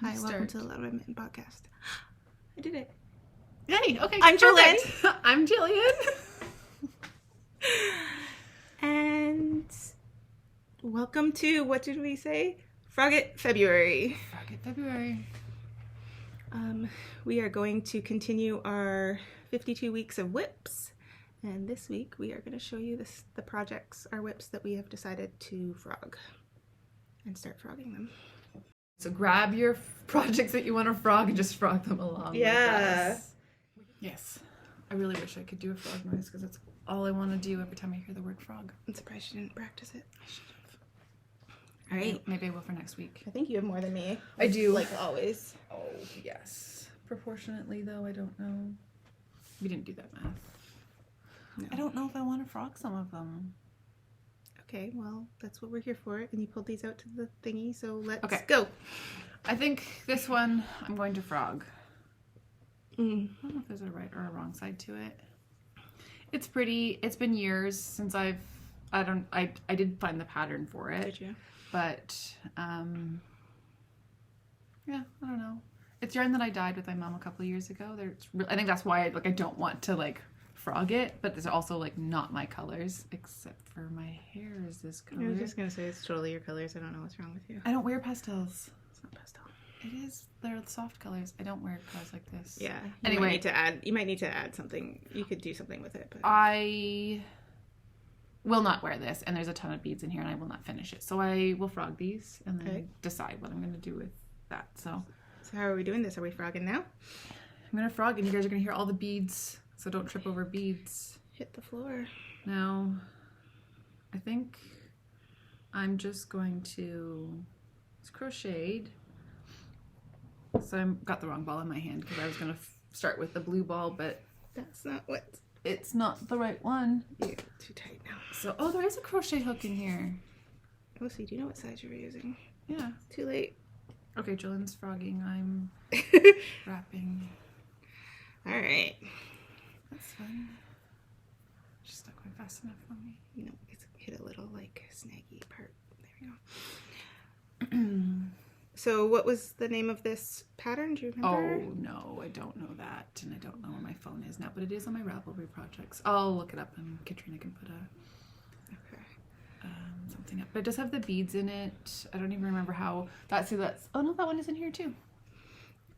Hi, welcome to the Loud Mitten podcast. I did it. Hey, okay. I'm Jillian. I'm Jillian. And welcome to, what did we say? Frog It February. Frog It February. We are going to continue our 52 weeks of whips. And this week we are going to show you the projects, our whips that we have decided to frog and start frogging them. So grab your projects that you want to frog and just frog them along with us. Yes. I really wish I could do a frog noise because that's all I want to do every time I hear the word frog. I'm surprised you didn't practice it. I should have. All right. Maybe I will for next week. I think you have more than me. I do. Like always. Oh, yes. Proportionately, though, I don't know. We didn't do that math. No. I don't know if I want to frog some of them. Okay, well, that's what we're here for. And you pulled these out to the thingy, so let's go. I think this one I'm going to frog. I don't know if there's a right or a wrong side to it. It's pretty. It's been years since I did find the pattern for it. Did you? But, yeah, I don't know. It's yarn that I dyed with my mom a couple of years ago. I think that's why I don't want to frog it, but there's also not my colors, except for my hair is this color. I was just gonna say it's totally your colors. I don't know what's wrong with you. I don't wear pastels. It's not pastel. It is. They're soft colors. I don't wear colors like this. Yeah. Anyway, you might need to add something. You could do something with it, but I will not wear this, and there's a ton of beads in here, and I will not finish it. So I will frog these and then decide what I'm going to do with that. So how are we doing this? Are we frogging now? I'm going to frog, and you guys are going to hear all the beads. So don't trip over beads. Hit the floor. Now, I think I'm just going to... It's crocheted. So I got the wrong ball in my hand because I was going to start with the blue ball, but... That's not what... It's not the right one. Yeah, too tight now. So, oh, there is a crochet hook in here. Oh, so you do know what size you're using. Yeah. Too late. Okay, Jillian's frogging. I'm wrapping. All right. That's fine. Just not going fast enough for me. You know, it's hit a little snaggy part. There we go. So what was the name of this pattern? Do you remember? Oh, no, I don't know that. And I don't know where my phone is now, but it is on my Ravelry projects. I'll look it up and Katrina can put something up. But it does have the beads in it. I don't even remember how. Oh, no, that one is in here too.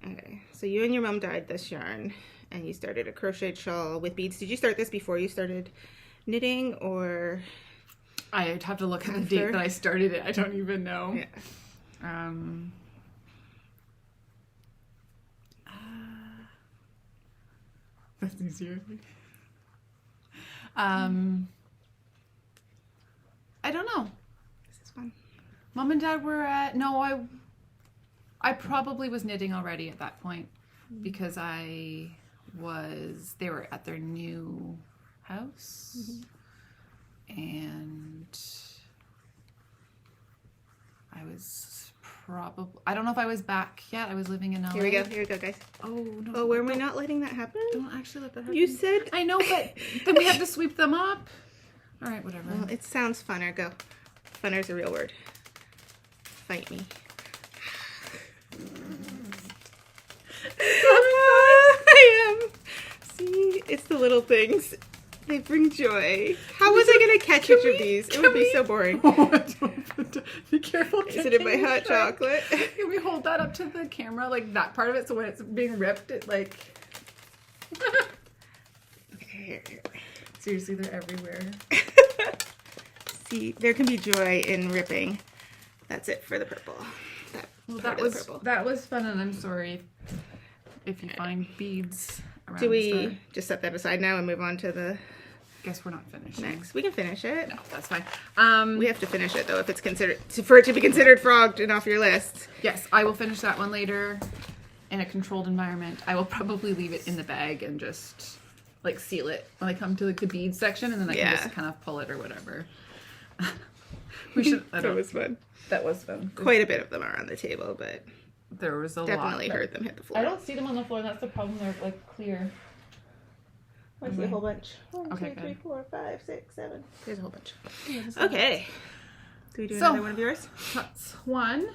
Okay, so you and your mom dyed this yarn and you started a crocheted shawl with beads. Did you start this before you started knitting, or? I'd have to look at the date that I started it. I don't even know. Yeah. That's easier. I don't know. This is fun. Mom and Dad were at... No, I probably was knitting already at that point because they were at their new house and I was I don't know if I was back yet. I was living in LA. Here we go, guys. Oh, no. Oh, were we not letting that happen? Don't actually let that happen. You said... I know, but then we have to sweep them up. All right, whatever. Well, it sounds funner. Go. Funner's a real word. Fight me. I am. See, it's the little things. They bring joy. How was I going to catch each of these? It would be so boring. Be careful. Is it in my hot chocolate? Can we hold that up to the camera, that part of it, so when it's being ripped, it Okay, here. Seriously, they're everywhere. See, there can be joy in ripping. That's it for the purple. That was fun, and I'm sorry if you find beads around. Do we just set that aside now and move on to the... Guess we're not finished. Next. We can finish it. No, that's fine. We have to finish it, though, if it's for it to be considered frogged and off your list. Yes, I will finish that one later in a controlled environment. I will probably leave it in the bag and just, seal it when I come to, the beads section, and then I can just kind of pull it or whatever. We should... That was fun. That was fun. Quite a bit of them are on the table, but there was definitely heard them hit the floor. I don't see them on the floor. That's the problem. They're clear. I see a whole bunch. 1, 2, 3, 4, 5, 6, 7. There's a whole bunch. Okay. Do we do another one of yours? That's one.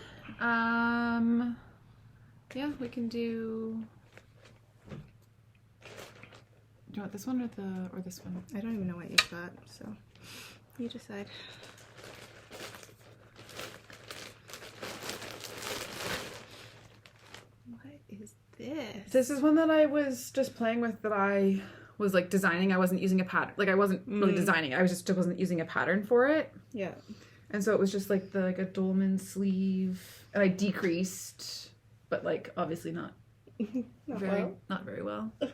Yeah, we can do... Do you want this one or this one? I don't even know what you've got, so you decide. What is this? This is one that I was just playing with, that I was like designing. I wasn't using a pattern. Like I wasn't really designing. I wasn't using a pattern for it. Yeah. And so it was just like a dolman sleeve, and I decreased, but like obviously not not very well. Yeah,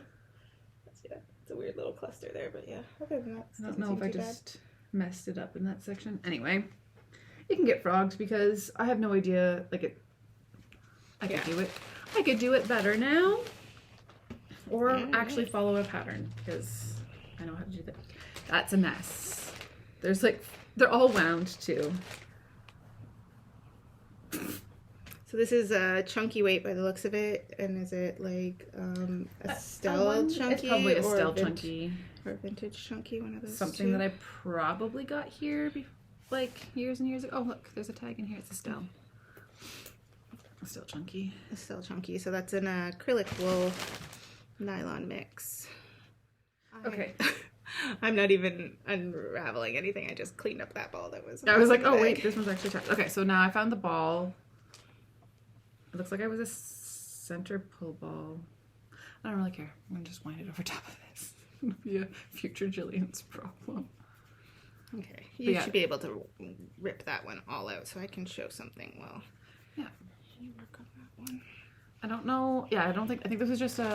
it's a weird little cluster there, but yeah. Other than that, I don't know if I just messed it up in that section. Anyway, you can get frogged because I have no idea. Like I could do it. I could do it better now, or actually follow a pattern because I know how to do that. That's a mess. There's like they're all wound too. So this is a chunky weight by the looks of it, and is it like a Stell chunky? It's probably a Stell chunky. Or vintage chunky, one of those Something that I probably got here like years and years ago. Oh look, there's a tag in here. It's a Stell. A Stell chunky. A Stell chunky. So that's an acrylic wool nylon mix. Okay. I'm not even unraveling anything. I just cleaned up that ball that was. I was like, oh wait, this one's actually tied. Okay, so now I found the ball. It looks like I was a center pull ball. I don't really care. I'm gonna just wind it over top of this. It'll be a future Jillian's problem. Okay, you should be able to rip that one all out, so I can show something. Well, yeah. Can you work on that one? I don't know. Yeah, I think this is just Get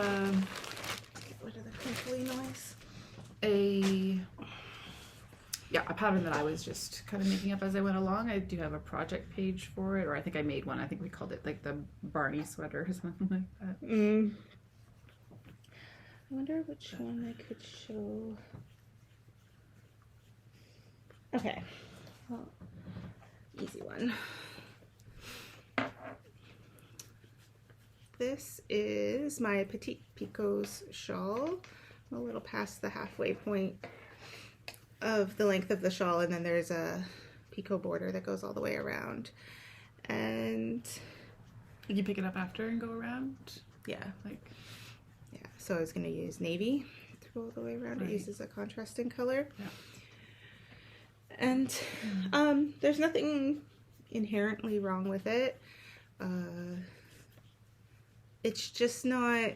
rid of the crinkly noise. A pattern that I was just kind of making up as I went along. I do have a project page for it, or I think I made one. I think we called it like the Barney sweater or something like that. I wonder which one I could show. Okay, well, easy one. This is my Petite Picots shawl. A little past the halfway point of the length of the shawl, and then there's a picot border that goes all the way around. And did you pick it up after and go around? Yeah, so I was going to use navy to go all the way around. Right. It uses a contrasting color. Yeah. And there's nothing inherently wrong with it. It's just not...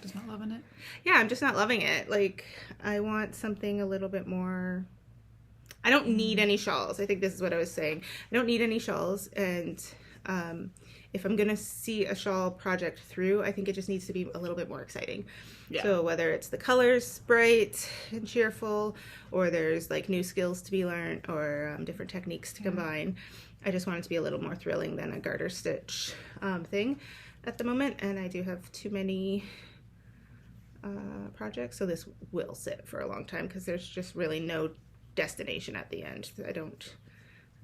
Just not loving it? Yeah, I'm just not loving it. Like, I want something a little bit more... I don't need any shawls. I think this is what I was saying. I don't need any shawls, and if I'm gonna see a shawl project through, I think it just needs to be a little bit more exciting. Yeah. So whether it's the colors bright and cheerful, or there's like new skills to be learned, or different techniques to combine, I just want it to be a little more thrilling than a garter stitch thing at the moment. And I do have too many projects, so this will sit for a long time because there's just really no destination at the end.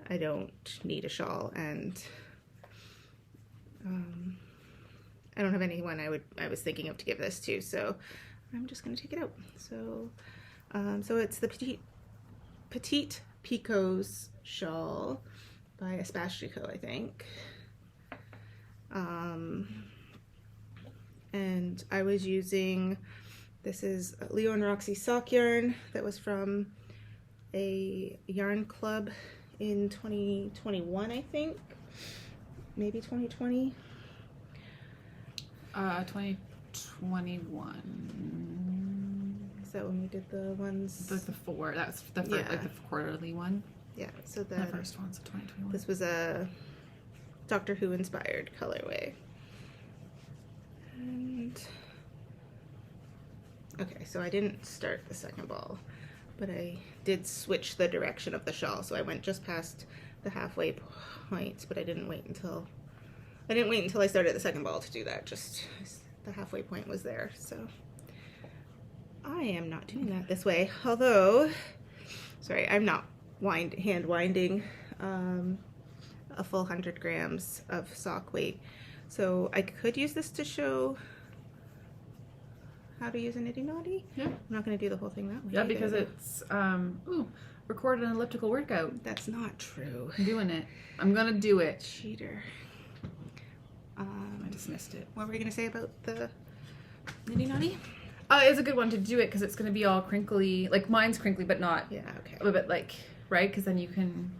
I don't need a shawl, and I don't have anyone I was thinking of to give this to, so I'm just gonna take it out. So so it's the Petite Picots shawl by Espastico, I think. And I was using, this is Leo and Roxy sock yarn that was from a yarn club in 2021, I think. Maybe 2020. 2021. Is that when we did the ones? The four. That's the first, like the quarterly one. Yeah. So the first one's 2021. This was a Doctor Who inspired colorway. And okay, so I didn't start the second ball, but I did switch the direction of the shawl. So I went just past the halfway point, but I didn't wait until I started the second ball to do that. Just the halfway point was there. So I am not doing that this way. Although, sorry, I'm not hand winding a full 100 grams of sock weight. So I could use this to show how to use a nitty naughty. Yeah. I'm not going to do the whole thing that way. Yeah, because it's record an elliptical workout. That's not true. I'm doing it. I'm gonna do it. Cheater. I dismissed it. What were you gonna say about the nitty nutty? It's a good one to do it because it's gonna be all crinkly. Like mine's crinkly, but not. Yeah. Okay. A bit like right, because then you can.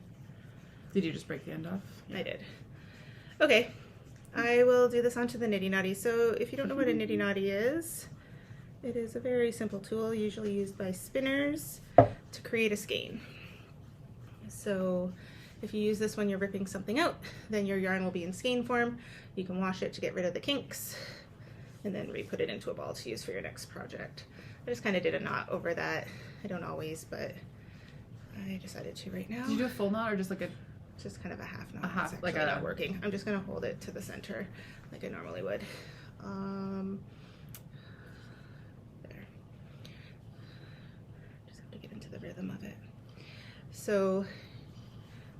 Did you just break the end off? I did. Okay. I will do this onto the nitty nutty. So if you don't know what a nitty nutty is, it is a very simple tool usually used by spinners to create a skein. So if you use this when you're ripping something out, then your yarn will be in skein form. You can wash it to get rid of the kinks and then re-put it into a ball to use for your next project. I just kind of did a knot over that. I don't always, but I decided to right now. Did you do a full knot or just like a... Just kind of a half knot. A half, It's like actually a... not working. I'm just going to hold it to the center like I normally would. There. Just have to get into the rhythm of it. So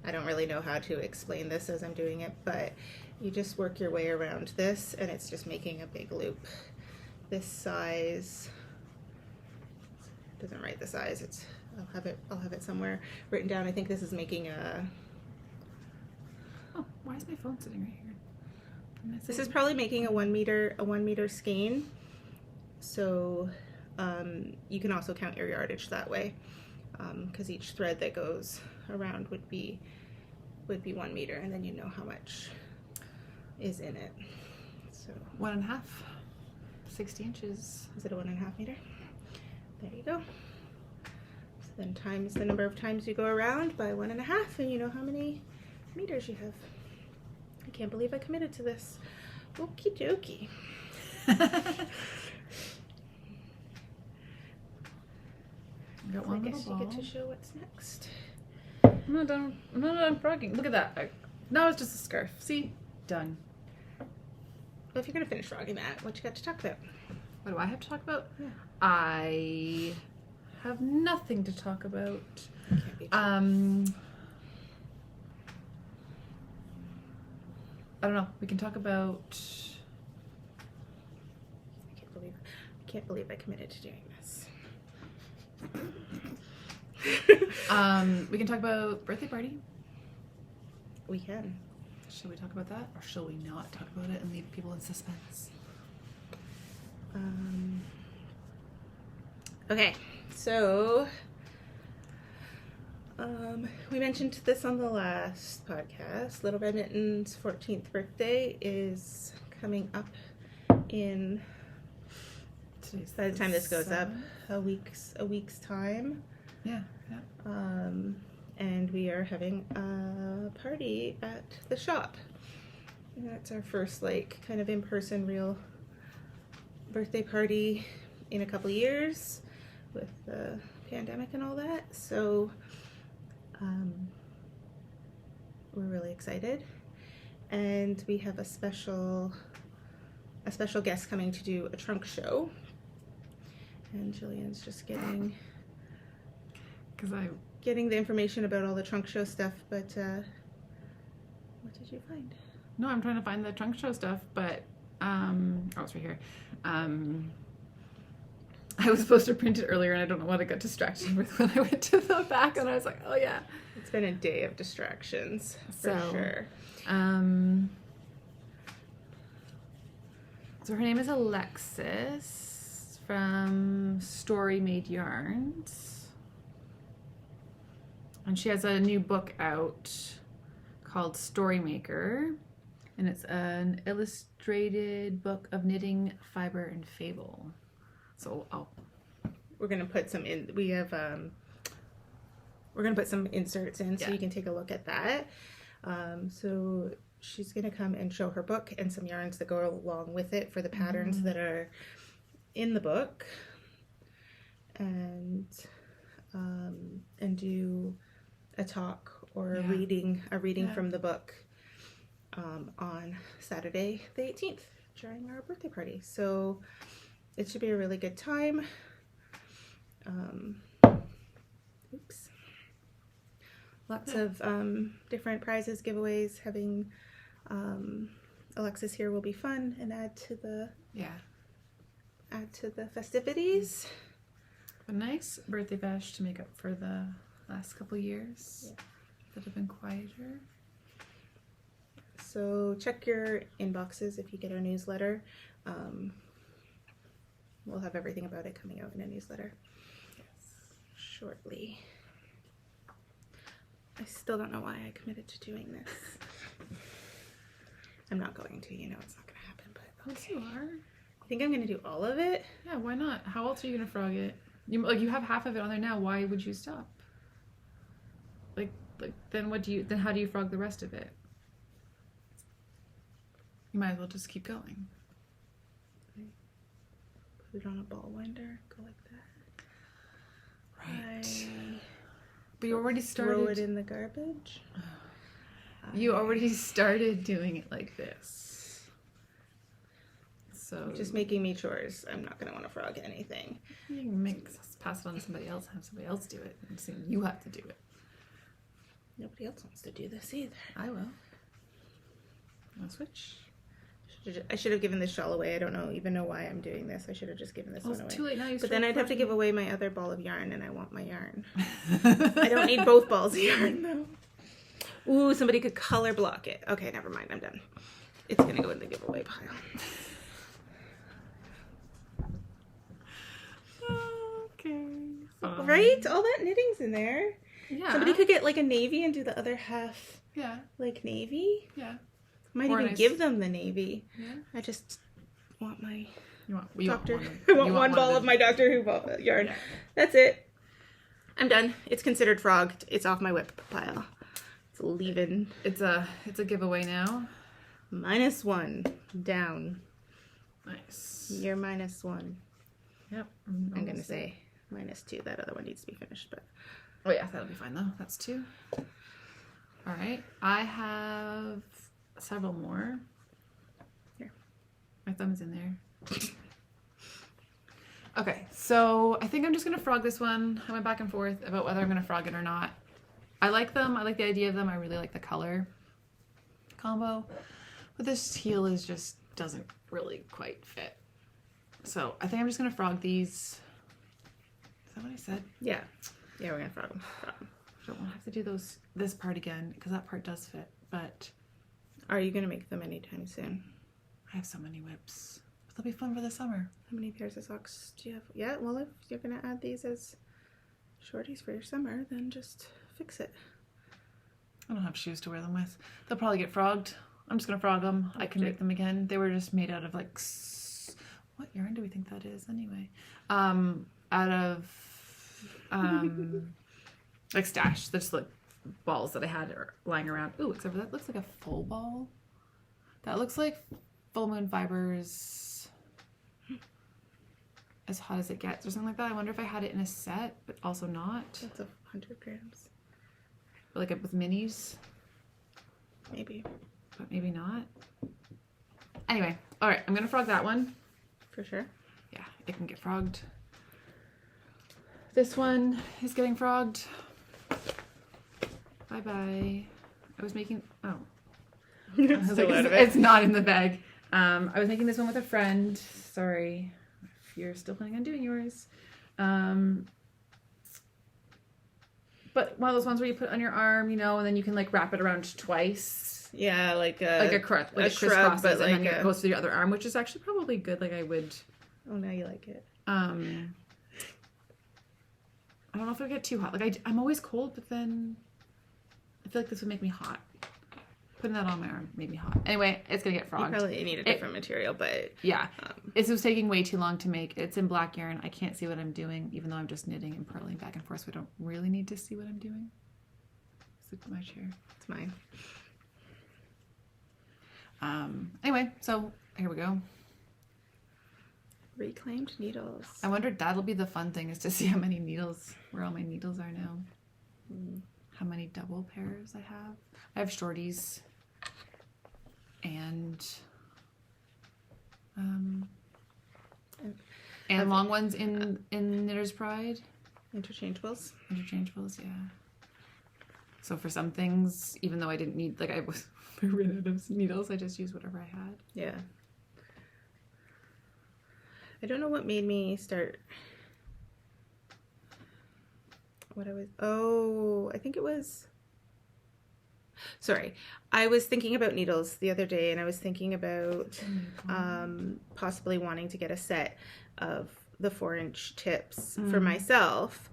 I don't really know how to explain this as I'm doing it, but you just work your way around this and it's just making a big loop. This size, it doesn't write the size, it's I'll have it somewhere written down. I think this is making a... Oh, why is my phone sitting right here? This is probably making a 1 meter skein. So you can also count your yardage that way, because each thread that goes around would be 1 meter, and then you know how much is in it. So 1.5, 60 inches. Is it a 1.5 meter? There you go. So then times the number of times you go around by 1.5, and you know how many meters you have. I can't believe I committed to this. Okie dokie. Got So one I little guess ball. you get to show what's next. I'm not done frogging. Look at that. No, it's just a scarf. See? Done. Well, if you're gonna finish frogging that, what you got to talk about? What do I have to talk about? Yeah. I have nothing to talk about. Can't be I don't know. We can talk about... I can't believe I committed to doing this. We can talk about birthday party. We can. Shall we talk about that? Or shall we not talk about it and leave people in suspense? Okay, so we mentioned this on the last podcast. Little Red Mitten's 14th birthday is coming up in, by the time this goes up, a week's time. Yeah. And we are having a party at the shop. And that's our first kind of in-person real birthday party in a couple years with the pandemic and all that. So we're really excited. And we have a special guest coming to do a trunk show. And Jillian's just getting the information about all the trunk show stuff, but what did you find? No, I'm trying to find the trunk show stuff, but it's right here. I was supposed to print it earlier and I don't know what I got distracted with when I went to the back, and I was like, oh yeah. It's been a day of distractions for sure. So her name is Alexis from Story Made Yarns. And she has a new book out called Story Maker. And it's an illustrated book of knitting, fiber, and fable. So we're gonna put some in. We have we're gonna put some inserts in so you can take a look at that. So she's gonna come and show her book and some yarns that go along with it for the patterns that are in the book, and do a talk or a reading from the book on Saturday the 18th during our birthday party. So it should be a really good time. Lots of different prizes, giveaways. Having Alexis here will be fun and add to the festivities. A nice birthday bash to make up for the last couple years that have been quieter. So check your inboxes if you get our newsletter. We'll have everything about it coming out in a newsletter shortly. I still don't know why I committed to doing this. I'm not going to, you know it's not going to happen, but Yes, you are. I think I'm going to do all of it. Yeah, why not? How else are you going to frog it? You have half of it on there now. Why would you stop? Then how do you frog the rest of it? You might as well just keep going. Put it on a ball winder, go like that. Right. But you already started. Throw it in the garbage. You already started doing it like this. So Just making me chores. I'm not going to want to frog anything. you can pass it on to somebody else, have somebody else do it. I'm saying you have to do it. Nobody else wants to do this either. I will. I'll switch. I should have given this shawl away. I don't even know why I'm doing this. I should have just given this one away. It's too late now. But then I'd have to give away my other ball of yarn, and I want my yarn. I don't need both balls of yarn, though. Ooh, somebody could color block it. Okay, never mind. I'm done. It's going to go in the giveaway pile. Okay. Right? All that knitting's in there. Yeah. Somebody could get like a navy and do the other half like navy. Yeah. Might Or even nice. give them the navy. Yeah. I just want my You Doctor. Want I want one ball of my Doctor Who ball yarn. Yeah. That's it. I'm done. It's considered frogged. It's off my whip pile. It's leaving. It's a giveaway now. -1 down. Nice. You're -1. Yep. I'm gonna say -2. That other one needs to be finished, but Oh yeah, that'll be fine though. That's 2. All right. I have several more. Here. My thumb's in there. Okay, so I think I'm just gonna frog this one. I went back and forth about whether I'm gonna frog it or not. I like them. I like the idea of them. I really like the color combo, but this teal just doesn't really quite fit. So I think I'm just gonna frog these. Is that what I said? yeah, we're gonna frog them. Don't want to have to do this part again because that part does fit. But Are you gonna make them anytime soon? I have so many whips. They'll be fun for the summer. How many pairs of socks do you have? Yeah, well, if you're gonna add these as shorties for your summer, then just fix it. I don't have shoes to wear them with. They'll probably get frogged. I'm just gonna frog them. I can make them again. They were just made out of like what yarn do we think that is anyway? Out of like stash. There's like balls that I had lying around. Ooh, except for that looks like a full ball. That looks like Full Moon Fibers As Hot as It Gets or something like that. I wonder if I had it in a set, but also not. That's 100 grams. Like with minis. Maybe. But maybe not. Anyway, all right, I'm gonna frog that one. For sure. Yeah, it can get frogged. This one is getting frogged. Bye-bye. I was making, I was like, it's not in the bag. I was making this one with a friend. Sorry if you're still planning on doing yours. But one of those ones where you put it on your arm, and then you can like wrap it around twice. Yeah, like a shrub, but and like then it goes through your other arm, which is actually probably good. Like I would. Oh, now you like it. I don't know if it would get too hot. Like I'm always cold, but then I feel like this would make me hot. Putting that on my arm made me hot. Anyway, it's gonna get frogged. You probably need a different material, but yeah, it was taking way too long to make. It's in black yarn. I can't see what I'm doing, even though I'm just knitting and purling back and forth. So I don't really need to see what I'm doing. Look at my chair. It's mine. Anyway, so here we go. Reclaimed needles. I wondered that'll be the fun thing is to see how many needles, where all my needles are now. How many double pairs I have. I have shorties and long ones in Knitter's Pride. Interchangeables. Interchangeables, yeah. So for some things, even though I didn't need, like I ran out of needles, I just used whatever I had. Yeah. I don't know what made me start I think it was, sorry. I was thinking about needles the other day, and I was thinking about possibly wanting to get a set of the 4-inch tips for myself.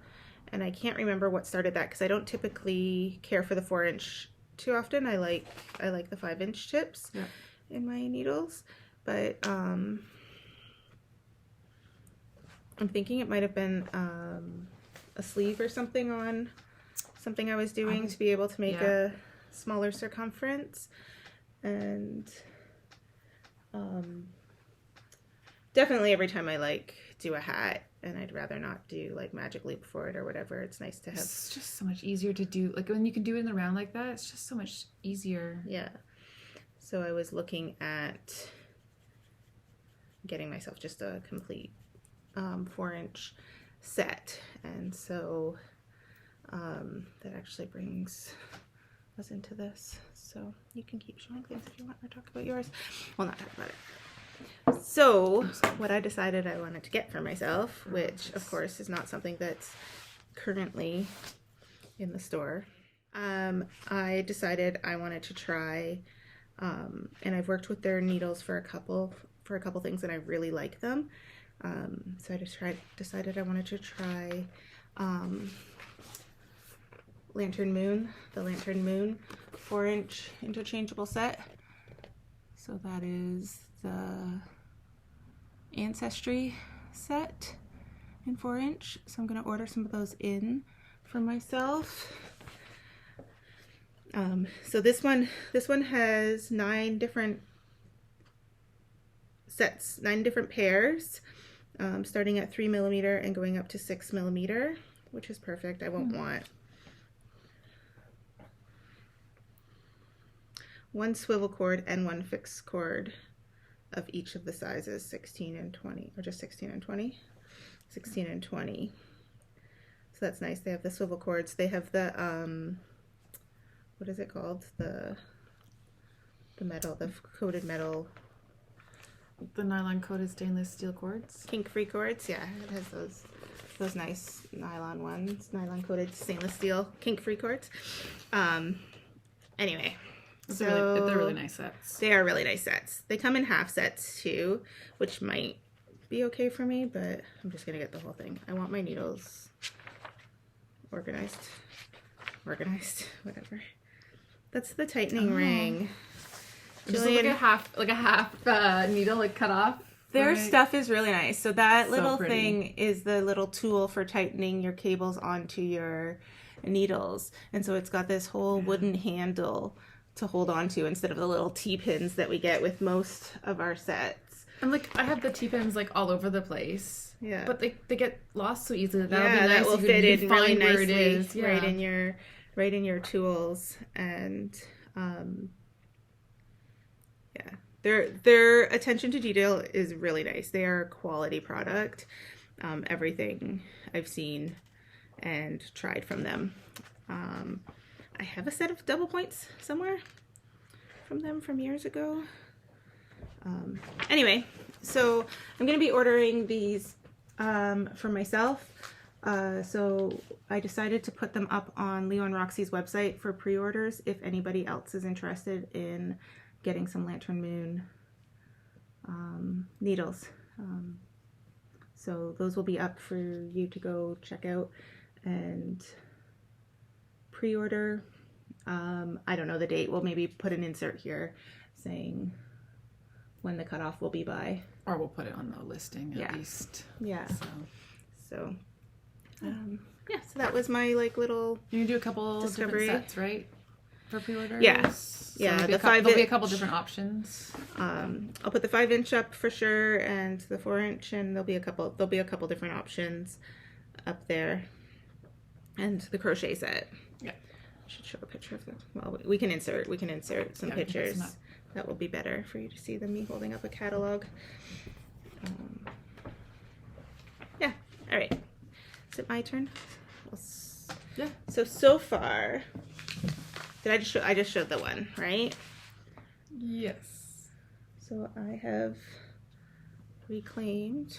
And I can't remember what started that, because I don't typically care for the 4-inch too often. I like the 5-inch tips in my needles, but I'm thinking it might have been a sleeve or something on something I was doing to be able to make a smaller circumference. And definitely every time I do a hat, and I'd rather not do like magic loop for it or whatever, it's nice to have. It's just so much easier to do. Like when you can do it in the round like that, it's just so much easier. Yeah. So I was looking at getting myself just a complete 4-inch set, and so that actually brings us into this. So you can keep showing things if you want, or talk about yours. Well, not talk about it. So what I decided I wanted to get for myself, which of course is not something that's currently in the store, I decided I wanted to try, and I've worked with their needles for a couple things, and I really like them. So I decided I wanted to try Lantern Moon, the Lantern Moon 4-inch interchangeable set. So that is the Ancestry set in 4-inch. So I'm going to order some of those in for myself. So this one has 9 different sets, 9 different pairs, starting at 3mm and going up to 6mm, which is perfect. I won't want 1 swivel cord and 1 fixed cord of each of the sizes, 16 and 20, or just 16 and 20? 16 and 20. So that's nice. They have the swivel cords. They have the, what is it called? The metal, the coated metal. The nylon coated stainless steel cords? Kink-free cords, yeah. It has those nice nylon ones, nylon coated stainless steel kink-free cords. Anyway. They're really nice sets. They are really nice sets. They come in half sets too, which might be okay for me, but I'm just gonna get the whole thing. I want my needles organized, whatever. That's the tightening ring. Just like a half needle, like cut off. Their stuff is really nice. So that little thing is the little tool for tightening your cables onto your needles, and so it's got this whole wooden handle to hold on to instead of the little T-pins that we get with most of our sets. And like I have the T-pins like all over the place. Yeah. But they get lost so easily. That'll be nice. That will fit in really nicely right in your tools. And their attention to detail is really nice. They are a quality product. Everything I've seen and tried from them. I have a set of double points somewhere from them from years ago. Anyway, so I'm going to be ordering these for myself. So I decided to put them up on Leo and Roxy's website for pre-orders if anybody else is interested in getting some Lantern Moon needles. So those will be up for you to go check out and pre-order. I don't know the date. We'll maybe put an insert here saying when the cutoff will be by. Or we'll put it on the listing at least. Yeah. So that was my little You can do a couple discovery. Different sets, right? For pre-orders? Yeah. So Yeah, there'll be a couple different options. I'll put the 5-inch up for sure and the 4-inch, and there'll be a couple different options up there. And the crochet set. Yeah. I should show a picture of them. Well, we can insert some pictures. That will be better for you to see than me holding up a catalog. Yeah. All right. Is it my turn? Yeah. So far, I just showed the one, right? Yes. So I have reclaimed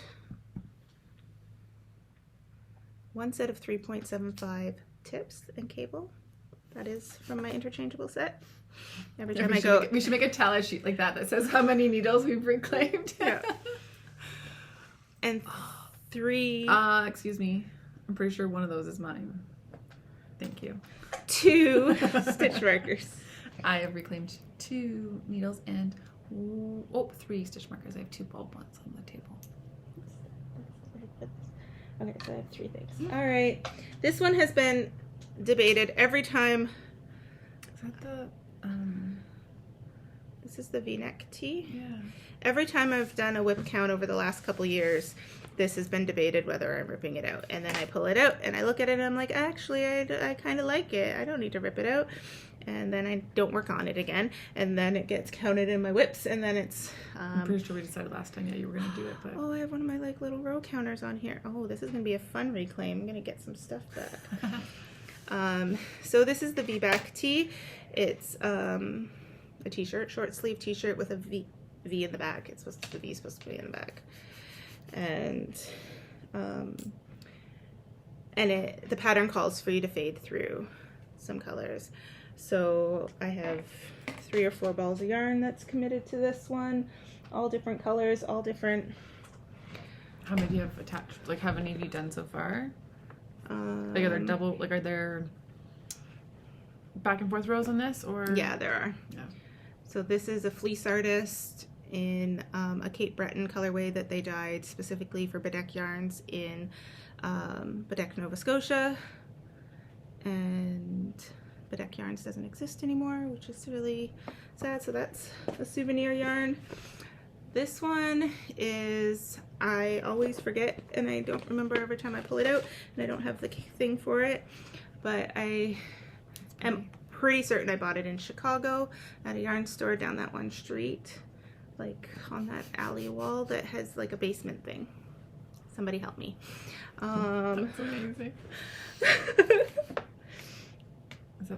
one set of 3.75 tips and cable. That is from my interchangeable set. Every time I go... We should make a tally sheet like that says how many needles we've reclaimed. Yeah. And 3... excuse me. I'm pretty sure one of those is mine. Thank you. 2 stitch markers. I have reclaimed 2 needles and 3 stitch markers. I have 2 bulb ones on the table. Okay, so I have 3 things. All right. This one has been debated every time. Is that the... This is the V-neck tee. Yeah. Every time I've done a whip count over the last couple years, this has been debated whether I'm ripping it out. And then I pull it out and I look at it and I'm like, actually, I kind of like it. I don't need to rip it out. And then I don't work on it again. And then it gets counted in my whips. And then it's... I'm pretty sure we decided last time, you were going to do it. But oh, I have one of my like little row counters on here. Oh, this is going to be a fun reclaim. I'm going to get some stuff back. So this is the V-back tee. It's a t-shirt, short sleeve t-shirt with a V in the back. The V is supposed to be in the back. And the pattern calls for you to fade through some colors. So I have 3 or 4 balls of yarn that's committed to this one, all different colors, all different. How many do you have attached? Like, how many have you done so far? Like, are there double? Like, are there back and forth rows on this, or? Yeah, there are. Yeah. So this is a fleece artist in a Cape Breton colorway that they dyed specifically for Bedeck yarns in Bedeck, Nova Scotia, and Bedeck yarns doesn't exist anymore, which is really sad. So that's a souvenir yarn. This one is, I always forget and I don't remember every time I pull it out, and I don't have the thing for it, but I am pretty certain I bought it in Chicago at a yarn store down that one street, like on that alley wall that has like a basement thing. Somebody help me. That's amazing.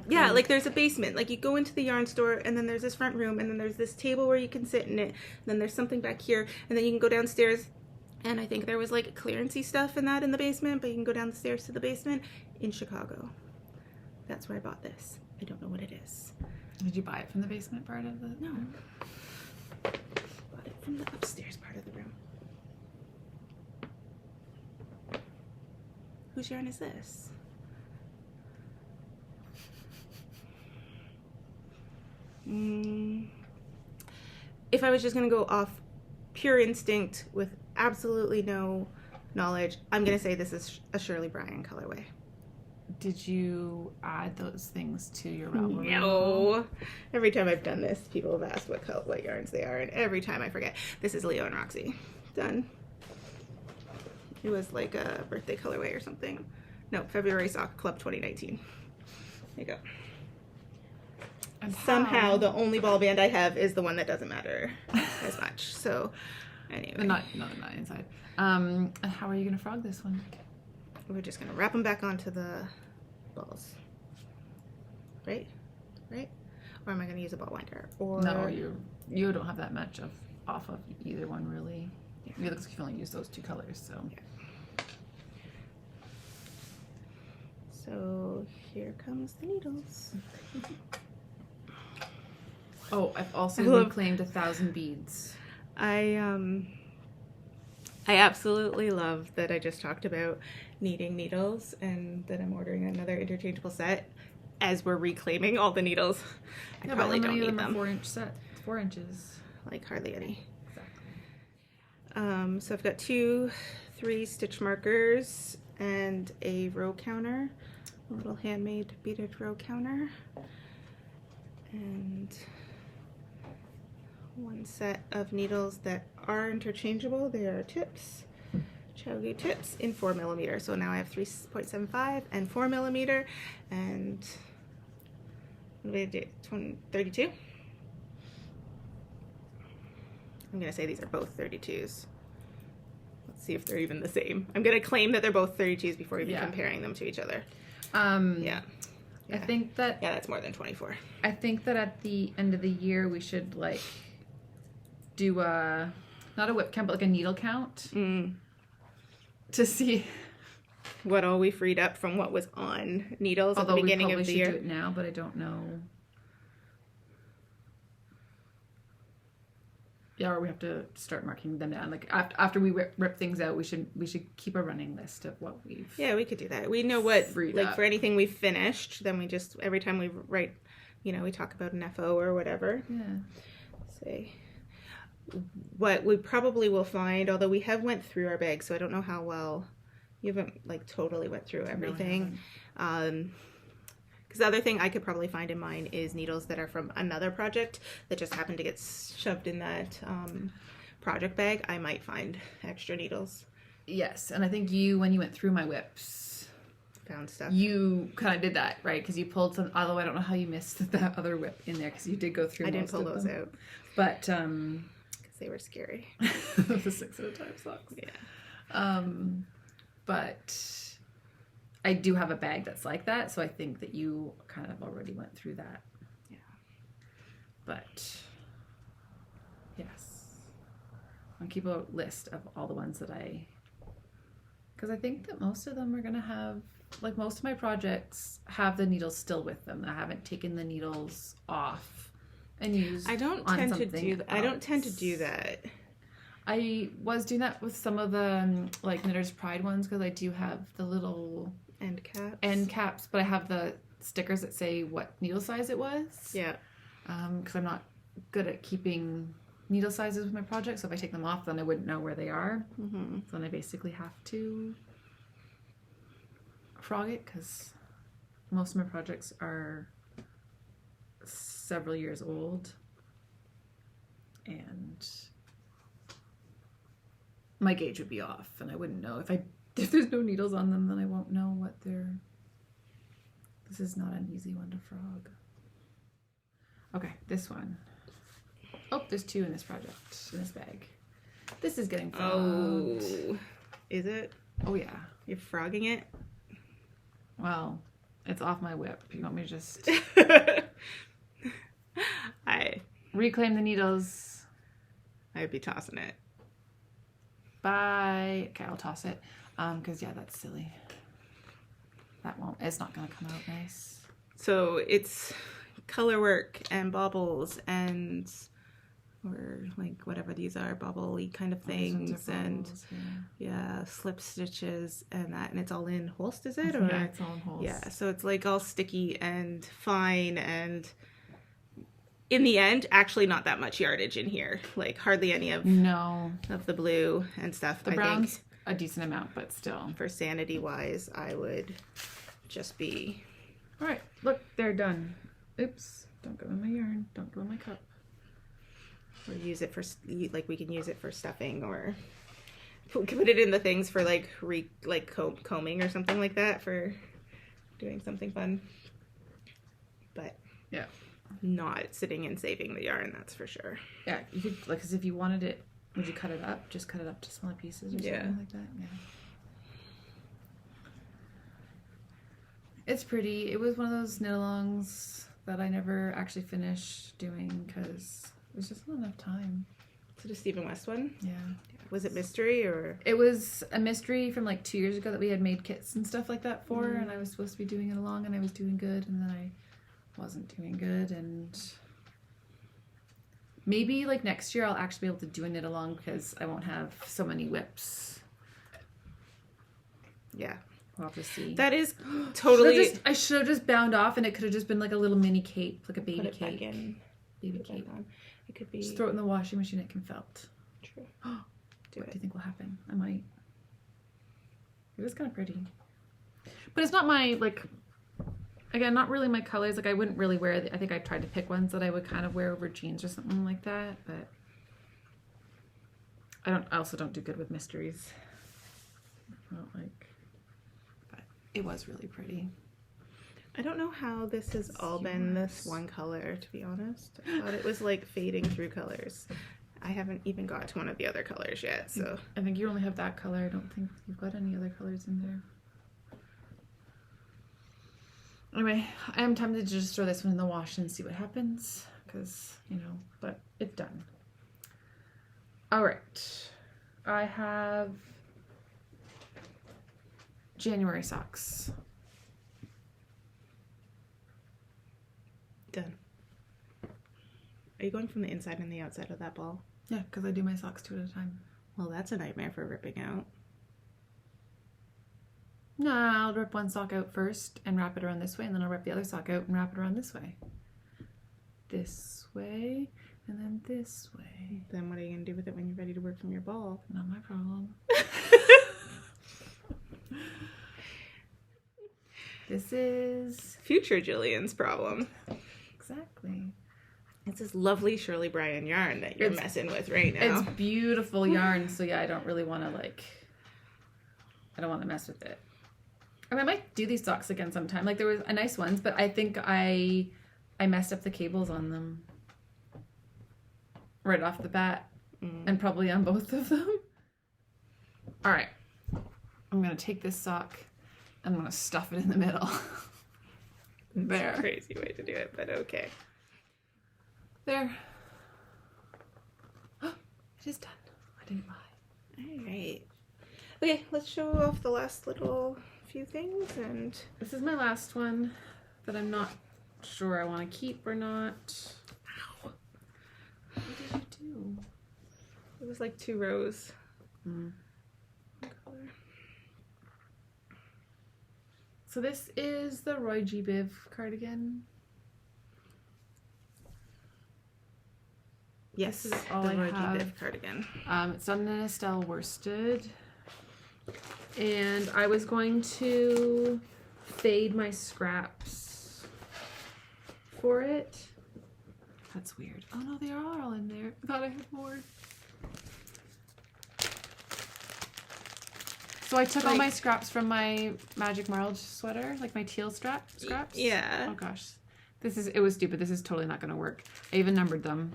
Yeah, like there's a basement. Like you go into the yarn store and then there's this front room and then there's this table where you can sit in it. And then there's something back here and then you can go downstairs, and I think there was like clearancey stuff in that in the basement, but you can go down the stairs to the basement in Chicago. That's where I bought this. I don't know what it is. Did you buy it from the basement part of the... No. Bought it from the upstairs part of the room. Whose yarn is this? If I was just going to go off pure instinct with absolutely no knowledge, I'm going to say this is a Shirley Bryan colorway. Did you add those things to your Ravelry? No. Every time I've done this, people have asked what yarns they are, and every time I forget. This is Leo and Roxy. Done. It was like a birthday colorway or something. No, February Sock Club 2019. There you go. And somehow the only ball band I have is the one that doesn't matter as much. So anyway. They're not inside. And how are you gonna frog this one? We're just gonna wrap them back onto the balls. Right? Or am I gonna use a ball winder? Or no, you don't have that much off of either one really. Yeah. It looks like you can only use those 2 colors, so. Yeah. So here comes the needles. Oh, I've also reclaimed 1,000 beads. I absolutely love that I just talked about needing needles and that I'm ordering another interchangeable set as we're reclaiming all the needles. I probably don't need them. 4-inch set, 4 inches. Like hardly any. Exactly. So I've got 2 3 stitch markers and a row counter, a little handmade beaded row counter, and 1 set of needles that are interchangeable. They are tips, Chowgu tips in 4mm. So now I have 3.75 and 4mm, and what did I do? 32. I'm gonna say these are both 32s. Let's see if they're even the same. I'm gonna claim that they're both 32s before even comparing them to each other. Yeah. I think that... Yeah, that's more than 24. I think that at the end of the year, we should, like, do not a whip count, but, like, a needle count. To see what all we freed up from what was on needles Although at the beginning we of probably the should year. do it now, but I don't know. Yeah, or we have to start marking them down. Like after we rip things out, we should keep a running list of what we've. Yeah, we could do that. We know what, freed like up. for anything we've finished, then we just, every time we write, you know, we talk about an FO or whatever. Yeah. Say what we probably will find, although we have went through our bag, so I don't know how well. You haven't like totally went through everything. Because the other thing I could probably find in mine is needles that are from another project that just happened to get shoved in that project bag. I might find extra needles. Yes, and I think you, when you went through my whips, Found stuff. you kind of did that, right? Because you pulled some, although I don't know how you missed that other whip in there, because you did go through I didn't most pull of those them. out But, because they were scary. the 6 at a time sucks. Yeah. But I do have a bag that's like that, so I think that you kind of already went through that. Yeah. But yes, I'll keep a list of all the ones that because I think that most of them are gonna have, like most of my projects have the needles still with them. I haven't taken the needles off and used. I don't tend to do that. I don't tend to do that. I was doing that with some of the like Knitter's Pride ones because I do have the little end caps, but I have the stickers that say what needle size it was. Yeah. Because I'm not good at keeping needle sizes with my projects, so if I take them off, then I wouldn't know where they are. Mm-hmm. So then I basically have to frog it because most of my projects are several years old, and my gauge would be off, and I wouldn't know if there's no needles on them, then I won't know what they're. This is not an easy one to frog. Okay, this one. Oh, there's 2 in this project, in this bag. This is getting frogged. Oh, is it? Oh yeah. You're frogging it? Well, it's off my whip. You want me to just reclaim the needles? I'd be tossing it. Bye. Okay, I'll toss it. Because yeah, that's silly. It's not gonna come out nice. So it's color work and baubles and or like whatever these are, bubble-y kind of things, and yeah, slip stitches and that, and it's all in Holst, is it? Or yeah, it's all in Holst. Yeah, so it's like all sticky and fine, and in the end, actually not that much yardage in here, like hardly any of the blue and stuff. The brown's think a decent amount, but still, for sanity wise, I would just be. All right, look, they're done. Oops, don't go in my yarn, don't go in my cup. Or use it for, like, we can use it for stuffing, or put it in the things for like combing or something like that, for doing something fun. But yeah, not sitting and saving the yarn, that's for sure. Yeah, you could, like, because if you wanted it, would you cut it up? Just cut it up to smaller pieces or something like that? Yeah. It's pretty. It was one of those knit-alongs that I never actually finished doing because there's just not enough time. Is it a Stephen West one? Yeah. Was it mystery, or? It was a mystery from like 2 years ago that we had made kits and stuff like that for, and I was supposed to be doing it along, and I was doing good, and then I wasn't doing good, and maybe like next year I'll actually be able to do a knit along because I won't have so many whips. Yeah. We'll have to see. That is totally. I should have just bound off, and it could have just been like a little mini cape, like a baby Put it cape. Back in. Baby cape. It could be. Just throw it in the washing machine. It can felt. True. What do you think will happen? I might. It was kind of pretty, but it's not my like. Again, not really my colors. Like I wouldn't really wear. I think I tried to pick ones that I would kind of wear over jeans or something like that, but I also don't do good with mysteries. I don't like. But it was really pretty. I don't know how this has all been this one color, to be honest. I thought it was like fading through colors. I haven't even got to one of the other colors yet, so. I think you only have that color. I don't think you've got any other colors in there. Anyway, I am tempted to just throw this one in the wash and see what happens, because, you know, but it's done. All right. I have January socks. Done. Are you going from the inside and the outside of that ball? Yeah, because I do my socks 2 at a time. Well, that's a nightmare for ripping out. No, I'll rip one sock out first and wrap it around this way, and then I'll rip the other sock out and wrap it around this way. This way, and then this way. Then what are you going to do with it when you're ready to work from your ball? Not my problem. This is... Future Jillian's problem. Exactly. It's this lovely Shirley Bryan yarn that you're messing with right now. It's beautiful yarn, so yeah, I don't really want to I don't want to mess with it. And I might do these socks again sometime. Like there was a nice ones, but I think I messed up the cables on them right off the bat, and probably on both of them. All right, I'm gonna take this sock and I'm gonna stuff it in the middle. There. It's a crazy way to do it, but okay. There. It is done. I didn't lie. All right. Okay, let's show off the last little few things, and This is my last one that I'm not sure I want to keep or not. ow, What did you do? it was like 2 rows. Color. So this is the Roy G. Biv cardigan. Yes, This is all the I Roy G. have. Biv cardigan. It's done in Estelle worsted. And I was going to fade my scraps for it. That's weird. Oh no, they are all in there. I thought I had more. So I took all my scraps from my Magic Marled sweater, like my teal scraps. Yeah. Oh gosh. It was stupid. This is totally not gonna work. I even numbered them.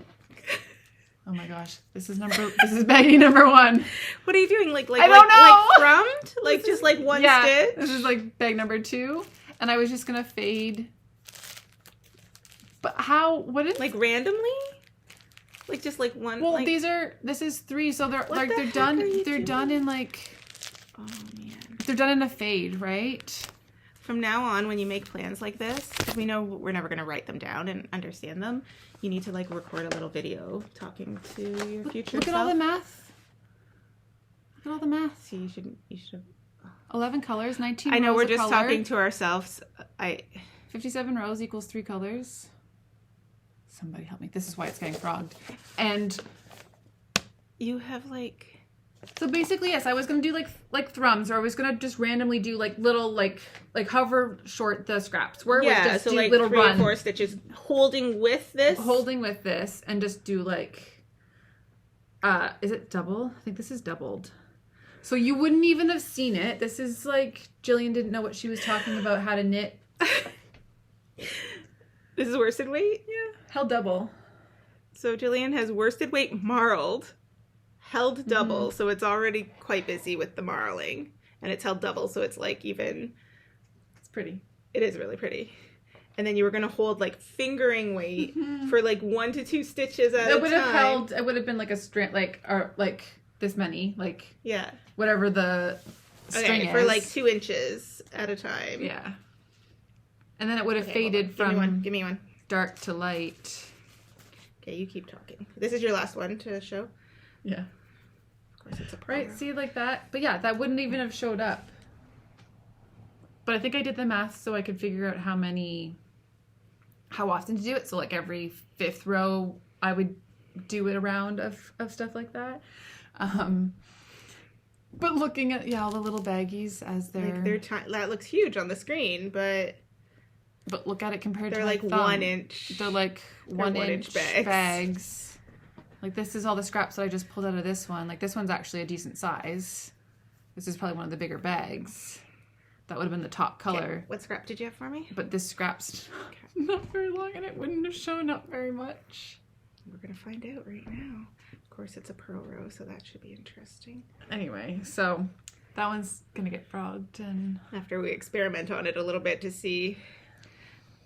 Oh my gosh. This is baggie number 1. What are you doing? Like I don't know. Like frummed? Like just like one stitch? This is like bag number 2. And I was just gonna fade. But how, what is... Like randomly? Like just like one? Well, like... this is 3, so they're What like, the they're heck done, are you they're done doing? in like, Oh man. they're done in a fade, right? From now on, when you make plans like this, because we know we're never going to write them down and understand them, you need to like record a little video talking to your future Look at self. all the math. Look at all the math. See, you should 11 colors, 19 I know rows we're of just color. talking to ourselves. 57 rows equals 3 colors. Somebody help me. This is why it's getting frogged. And You have like... so basically, yes, I was gonna do like thrums, or I was gonna just randomly do like little like hover short the scraps. Where it was just so do like little 3 run, or 4 stitches holding with this. holding with this, and just do like. Is it double? I think this is doubled. So you wouldn't even have seen it. This is like Jillian didn't know what she was talking about, how to knit. This is worsted weight? Yeah, held double. So Jillian has worsted weight marled, held double, so it's already quite busy with the marling. And it's held double, so it's like even... It's pretty. It is really pretty. And then you were going to hold like fingering weight for like 1 to 2 stitches at a time. It would have held, it would have been like a strand, like this many, like Yeah. whatever the string is. For like 2 inches at a time. Yeah. And then it would have Okay, hold faded on. from Give me one. dark to light. Okay, you keep talking. This is your last one to show? Yeah. Of course, it's a pro. Right, see, like that. But yeah, that wouldn't even have showed up. But I think I did the math so I could figure out how often to do it. So like every 5th row, I would do it a round of stuff like that. But looking at, all the little baggies as Like that looks huge on the screen, but look at it compared to they're my like thumb. 1 inch. They're like 1 inch bags. bags. Like this is all the scraps that I just pulled out of this one. Like this one's actually a decent size. This is probably one of the bigger bags. That would have been the top color. Okay, what scrap did you have for me? But this scrap's not very long and it wouldn't have shown up very much. We're going to find out right now. Of course, it's a pearl row, so that should be interesting. Anyway, so that one's going to get frogged. And After we experiment on it a little bit to see.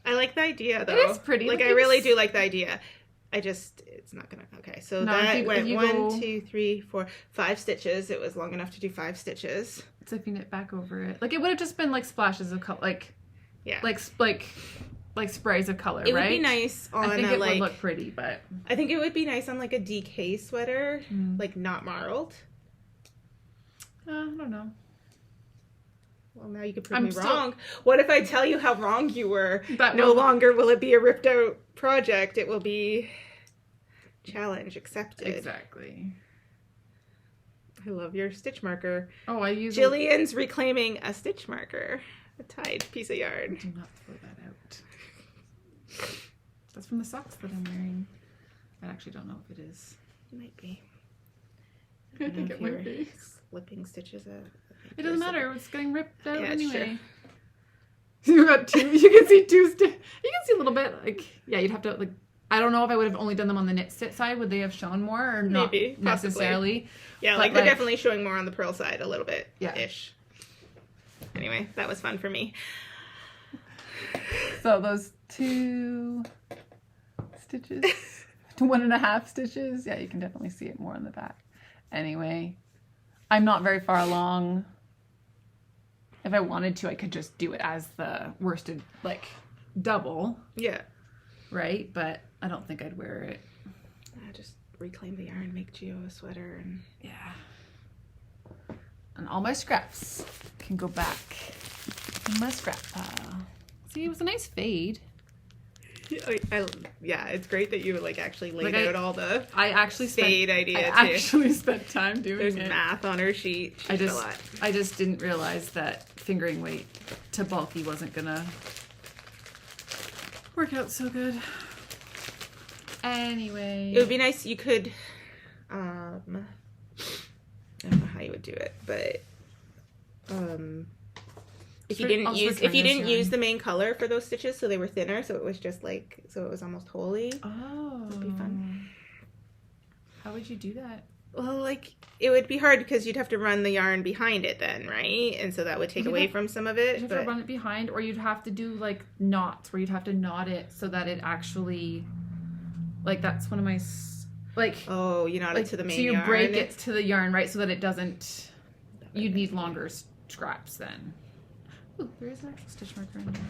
I like the idea, though. It is pretty. Like, Look I at really this. do like the idea. it's not gonna, okay. So No, that if went you 1, go- 2, 3, 4, 5 stitches. It was long enough to do 5 stitches. It's if you knit back over it. Like, it would have just been like splashes of color, Yeah. like sprays of color, It right? would be nice on I think a, it like, would look pretty, but I think it would be nice on like a DK sweater, like not marled. I don't know. Well, now you could prove I'm me still- wrong. What if I tell you how wrong you were? That No will- longer will it be a ripped out project. It will be challenge accepted. Exactly. I love your stitch marker. Oh, I use Jillian's reclaiming a stitch marker. A tied piece of yarn. Do not throw that out. That's from the socks that I'm wearing. I actually don't know if it is. It might be. I think it might be. Slipping stitches out. It doesn't matter. It's getting ripped out Yeah, it's anyway. You got two. You can see two. You can see a little bit. Like, yeah, you'd have to like. I don't know if I would have only done them on the knit sit side. Would they have shown more or not? Maybe, possibly. Necessarily. Yeah, But, like they're definitely showing more on the purl side a little bit. Yeah. Ish. Anyway, that was fun for me. So those 2 stitches, to 1.5 stitches. Yeah, you can definitely see it more on the back. Anyway, I'm not very far along. If I wanted to, I could just do it as the worsted, like, double, Yeah. right? But I don't think I'd wear it. Just reclaim the yarn, make Gio a sweater, and Yeah. And all my scraps can go back in my scrap pile. See, it was a nice fade. yeah, it's great that you like actually laid Like, out all the I actually fade idea too. actually spent time doing There's it. math on her sheet. She did a lot. I just didn't realize that fingering weight to bulky wasn't gonna work out so good. Anyway, It would be nice. You could. I don't know how you would do it, but if you I'll didn't return this use yarn. the main color for those stitches, so they were thinner, so it was just like it was almost wholly. Oh, It'd be fun. How would you do that? Well, like it would be hard because you'd have to run the yarn behind it then, right? And so that would take away from some of it. You'd have to run it behind, or you'd have to do like knots where you'd have to knot it so that it actually, like that's one of my oh, you knot like, it to the main so you yarn. break it to the yarn, right, so that it doesn't. You'd need longer scraps then. Ooh, there is an actual stitch marker in here.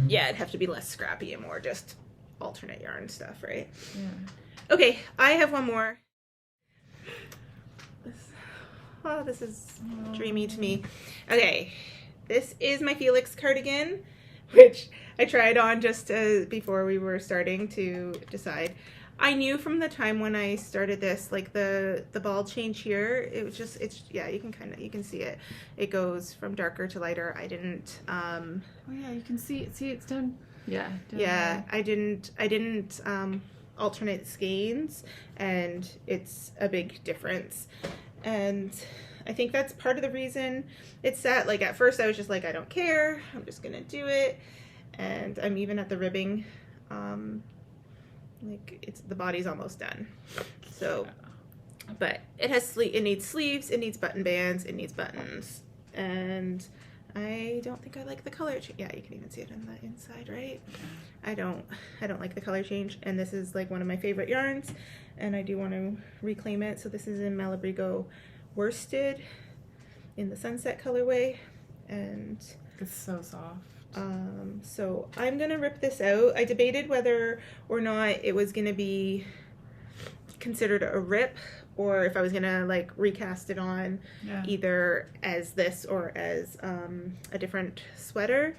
Yeah, it'd have to be less scrappy and more just alternate yarn stuff, right? Yeah. Okay, I have one more. This is dreamy to me. Okay, this is my Felix cardigan, which I tried on just before we were starting to decide. I knew from the time when I started this, like the ball change here, it was just, yeah, you can see it. It goes from darker to lighter. I didn't, Oh yeah, you can see it's done. Yeah. yeah, I didn't alternate the skeins, and it's a big difference. And I think that's part of the reason it's set. Like at first I was just like, I don't care, I'm just gonna do it. And I'm even at the ribbing, like the body's almost done. So, but it has it needs sleeves, it needs button bands, it needs buttons, and I don't think I like the color change. Yeah, you can even see it on the inside, right? I don't like the color change, and this is like one of my favorite yarns, and I do want to reclaim it. So this is in Malabrigo worsted in the sunset colorway, and It's so soft. so I'm gonna rip this out. I debated whether or not it was gonna be considered a rip, or if I was gonna like recast it on either as this or as a different sweater.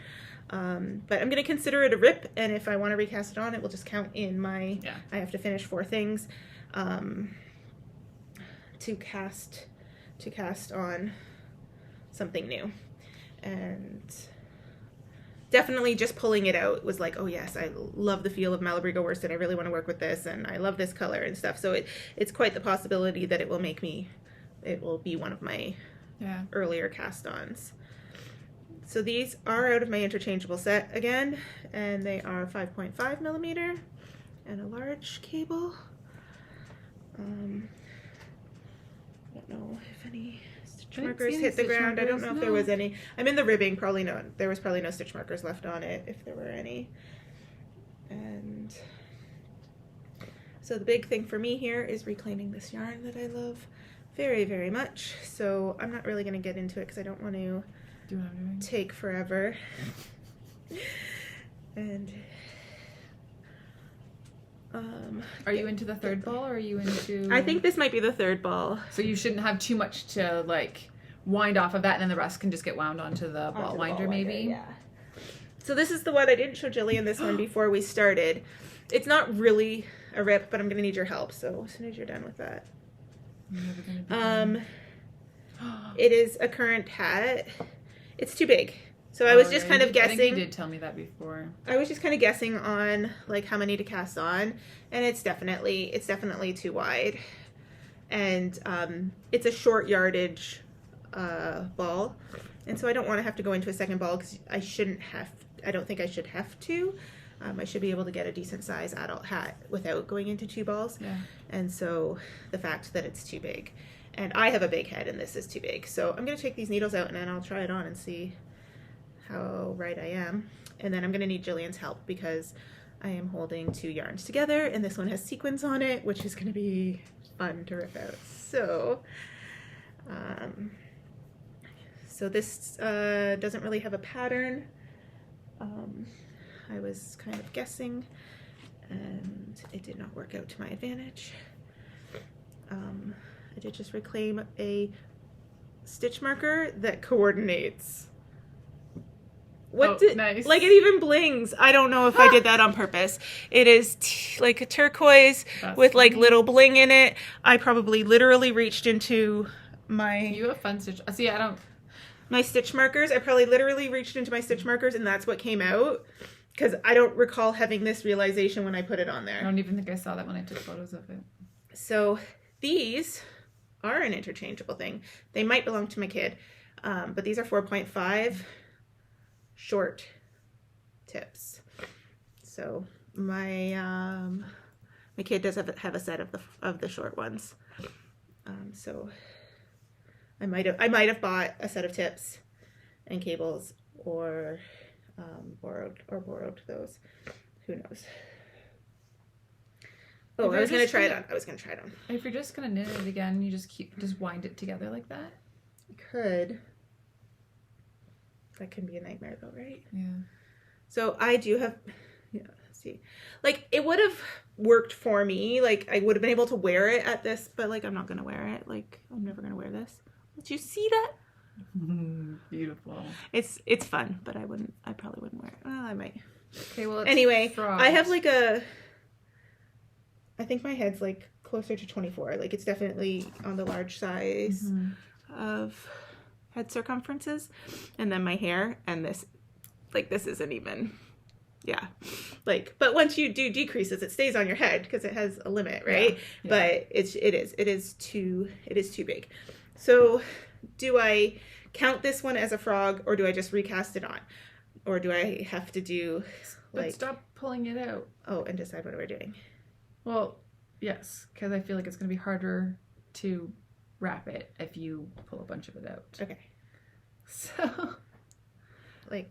But I'm gonna consider it a rip, and if I want to recast it on, it will just count in my. Yeah. I have to finish 4 things to cast on something new, and definitely just pulling it out was like, oh yes, I love the feel of Malabrigo worsted. I really want to work with this, and I love this color and stuff. So it's quite the possibility that it will be one of my earlier cast-ons. So these are out of my interchangeable set again, and they are 5.5 millimeter and a large cable. I don't know if any stitch markers hit the ground. I don't know if there was any. I'm in the ribbing, probably not. There was probably no stitch markers left on it, if there were any. And So the big thing for me here is reclaiming this yarn that I love very, very much. So I'm not really going to get into it because I don't want to take forever. And are you into the third ball, or are you into... I think this might be the third ball. So you shouldn't have too much to like wind off of that, and then the rest can just get wound onto the ball winder, maybe. Yeah. So this is the one I didn't show Jillian this one before we started. It's not really a rip, but I'm gonna need your help. So as soon as you're done with that, it is a current hat. It's too big. So I was just kind of guessing. I think you did tell me that before. I was just kind of guessing on like how many to cast on, and it's definitely too wide, and it's a short yardage ball, and so I don't want to have to go into a second ball because I don't think I should have to. I should be able to get a decent size adult hat without going into 2 balls. Yeah. And so the fact that it's too big, and I have a big head and this is too big, so I'm gonna take these needles out and then I'll try it on and see how right I am. And then I'm gonna need Jillian's help because I am holding 2 yarns together, and this one has sequins on it, which is gonna be fun to rip out. So this doesn't really have a pattern. I was kind of guessing, and it did not work out to my advantage. I did just reclaim a stitch marker that coordinates. Nice. Like it even blings. I don't know if I did that on purpose. It is like a turquoise with like little bling in it. I probably literally reached into my... You have fun stitch. See, I don't... My stitch markers. I probably literally reached into my stitch markers and that's what came out. Because I don't recall having this realization when I put it on there. I don't even think I saw that when I took photos of it. So these are an interchangeable thing. They might belong to my kid. But these are 4.5 short tips. So my my kid does have a set of the short ones. So I might have bought a set of tips and cables, or borrowed those. Who knows? Oh, I was gonna try it on. If you're just gonna knit it again, you just wind it together like that. I could. That can be a nightmare though, right? Yeah. So I do have, let's see. Like it would have worked for me. Like I would have been able to wear it at this, but like I'm not gonna wear it. Like I'm never gonna wear this. Did you see that? Beautiful. It's fun, but I probably wouldn't wear it. Well, I might. Okay, well, anyway, I have like I think my head's like closer to 24. Like it's definitely on the large size of head circumferences. And then my hair and this isn't even, yeah. Like, but once you do decreases, it stays on your head because it has a limit, right? Yeah. But it is too big. So do I count this one as a frog, or do I just recast it on? Or do I have to do like... But stop pulling it out. Oh, and decide what we're doing. Well, yes, because I feel like it's going to be harder to wrap it if you pull a bunch of it out. Okay. So... Like,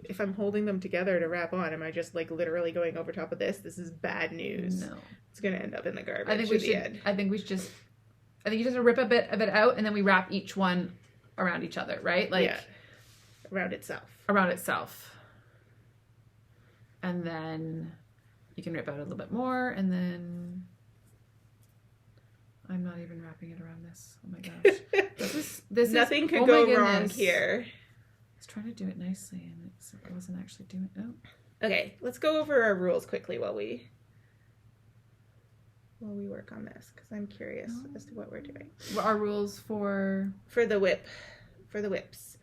if I'm holding them together to wrap on, am I just like literally going over top of this? This is bad news. No. It's going to end up in the garbage. I think you just rip a bit of it out, and then we wrap each one around each other, right? Like, yeah. Around itself. And then you can rip out a little bit more, and then I'm not even wrapping it around this. Oh my gosh. This Nothing could go wrong here. I was trying to do it nicely, and it wasn't actually doing it. Oh. Okay, let's go over our rules quickly while we work on this, because I'm curious as to what we're doing. What are rules for the whips?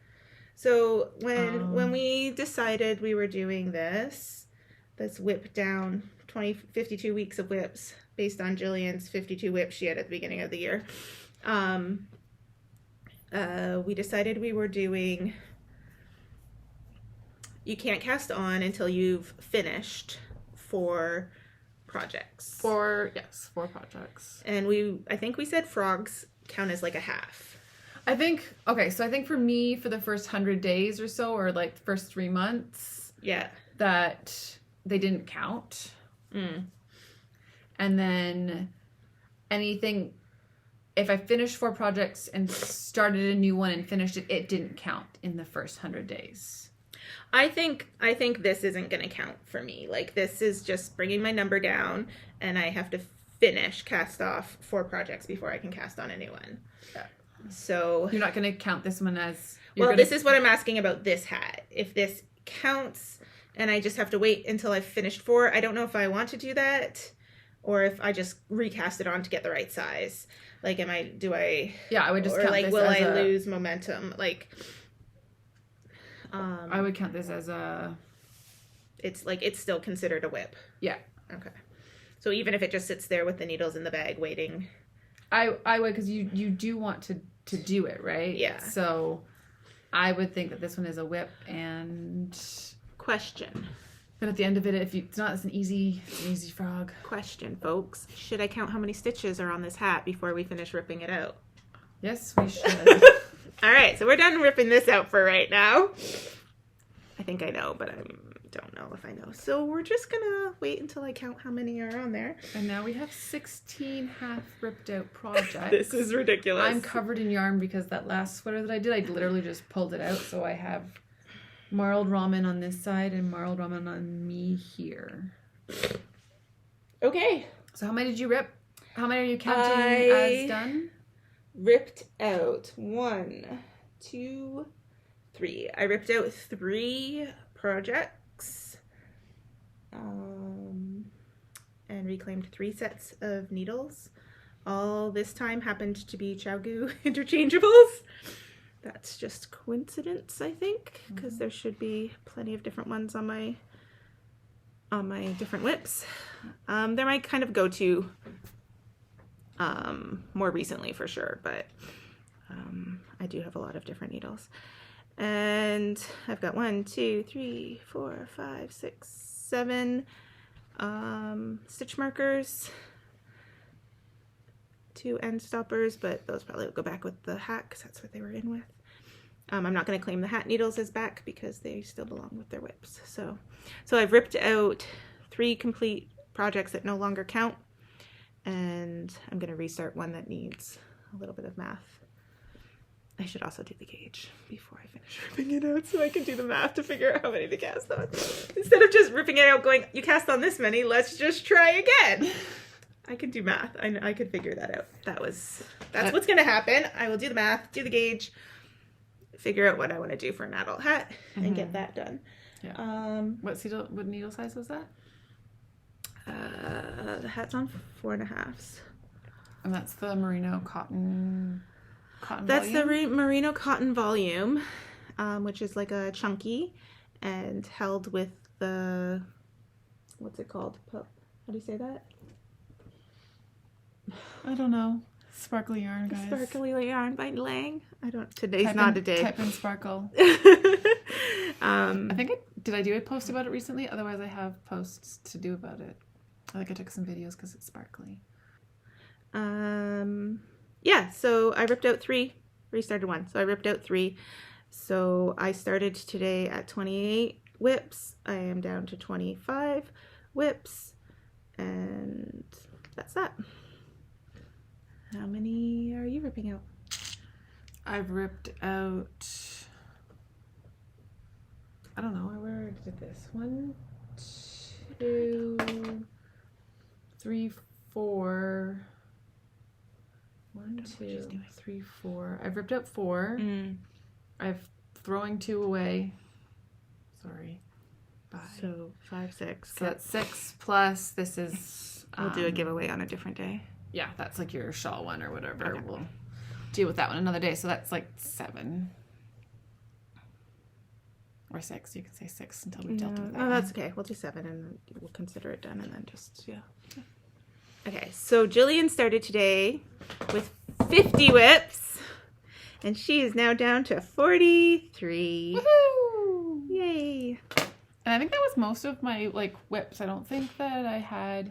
So when we decided we were doing this whip down 52 weeks of whips based on Jillian's 52 whips she had at the beginning of the year, we decided we were doing, you can't cast on until you've finished 4 projects. 4 projects. And I think we said frogs count as like a half. I think for me, for the first 100 days or so, or like the first 3 months, yeah, that they didn't count. And then anything, if I finished 4 projects and started a new one and finished it, it didn't count in the first 100 days. I think this isn't going to count for me. Like, this is just bringing my number down, and I have to cast off 4 projects before I can cast on a new one. Yeah. So you're not going to count this one as... This is what I'm asking about this hat. If this counts and I just have to wait until I've finished 4, I don't know if I want to do that or if I just recast it on to get the right size. Like, Yeah, I would just count this will I lose momentum? Like, I would count this as a... It's still considered a whip. Yeah. Okay. So even if it just sits there with the needles in the bag waiting. I would, because you do want to do it, right? Yeah. So I would think that this one is a whip. And question. But at the end of it, if it's not, it's an easy frog. Question, folks. Should I count how many stitches are on this hat before we finish ripping it out? Yes, we should. All right, so we're done ripping this out for right now. I think I know, but I don't know if I know. So we're just gonna wait until I count how many are on there. And now we have 16 half ripped out projects. This is ridiculous. I'm covered in yarn because that last sweater that I did, I literally just pulled it out. So I have marled ramen on this side and marled ramen on me here. Okay. So how many did you rip? How many are you counting as done? Ripped out 1, 2, 3. I ripped out 3 projects and reclaimed 3 sets of needles. All this time happened to be ChiaoGoo interchangeables. That's just coincidence, I think, because there should be plenty of different ones on my different whips. They're my kind of go-to more recently for sure, but I do have a lot of different needles. And I've got 1, 2, 3, 4, 5, 6, 7 stitch markers, 2 end stoppers, but those probably will go back with the hat because that's what they were in with. I'm not going to claim the hat needles as back because they still belong with their whips. So I've ripped out 3 complete projects that no longer count, and I'm going to restart one that needs a little bit of math. I should also do the gauge before I finish ripping it out so I can do the math to figure out how many to cast on. Instead of just ripping it out going, you cast on this many, let's just try again. I could do math. I could figure that out. That's what's going to happen. I will do the math, do the gauge, figure out what I want to do for an adult hat, and get that done. Yeah. What needle size was that? The hat's on 4.5. And that's the merino cotton That's volume? the merino cotton volume, which is like a chunky and held with the, what's it called? How do you say that? I don't know. Sparkly yarn, guys. Sparkly yarn by Lang. Today's not a day. Type in sparkle. I think did I do a post about it recently? Otherwise I have posts to do about it. I think I took some videos because it's sparkly. Yeah, so I ripped out 3, restarted 1. So I ripped out 3. So I started today at 28 whips. I am down to 25 whips. And that's that. How many are you ripping out? I've ripped out, I don't know, where did this? 1, 2, 3, 4. 1, 2, 3, 4. I've ripped out 4. I've throwing 2 away. Sorry. 5. So 5, 6. So that's 6 plus this is... We'll do a giveaway on a different day. Yeah, that's like your shawl one or whatever. Okay. We'll deal with that one another day. So that's like 7. Or 6. You can say 6 until we've dealt with that. No, that's okay. We'll do 7 and we'll consider it done and then just, yeah. Okay, so Jillian started today with 50 whips, and she is now down to 43. Woohoo! Yay! And I think that was most of my whips. I don't think I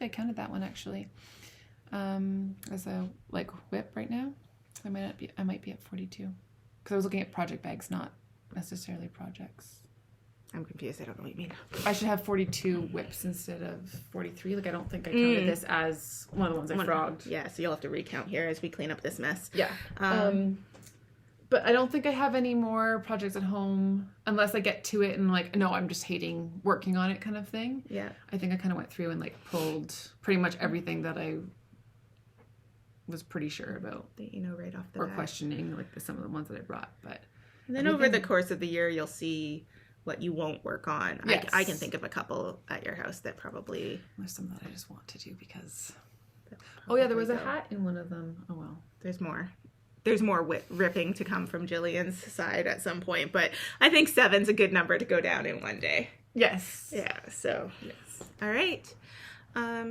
counted that one actually. As a whip right now. I might be at 42. Because I was looking at project bags, not necessarily projects. I'm confused. I don't know what you mean. I should have 42 whips instead of 43. Like, I don't think I counted this as one of the ones I frogged. Yeah, so you'll have to recount here as we clean up this mess. Yeah. But I don't think I have any more projects at home unless I get to it and like, no, I'm just hating working on it kind of thing. Yeah. I think I kind of went through and like pulled pretty much everything that I was pretty sure about. That you know right off the or bat. questioning like some of the ones that I brought. But and then over the course of the year, you'll see what you won't work on. Yes. I can think of a couple at your house that probably... There's some that I just want to do because... Oh yeah, there was a hat in one of them. Oh well. There's more. There's more ripping to come from Jillian's side at some point, but I think 7's a good number to go down in one day. Yes. Yeah, so... Yes. All right.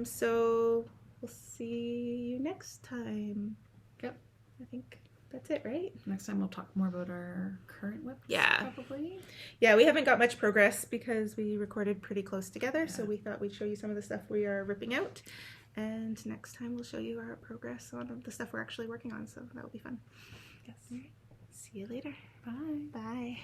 So we'll see you next time. Yep. I think that's it, right? Next time we'll talk more about our current whips. Yeah. Probably. Yeah, we haven't got much progress because we recorded pretty close together, so we thought we'd show you some of the stuff we are ripping out. And next time we'll show you our progress on the stuff we're actually working on, so that'll be fun. Yes. All right. See you later. Bye. Bye.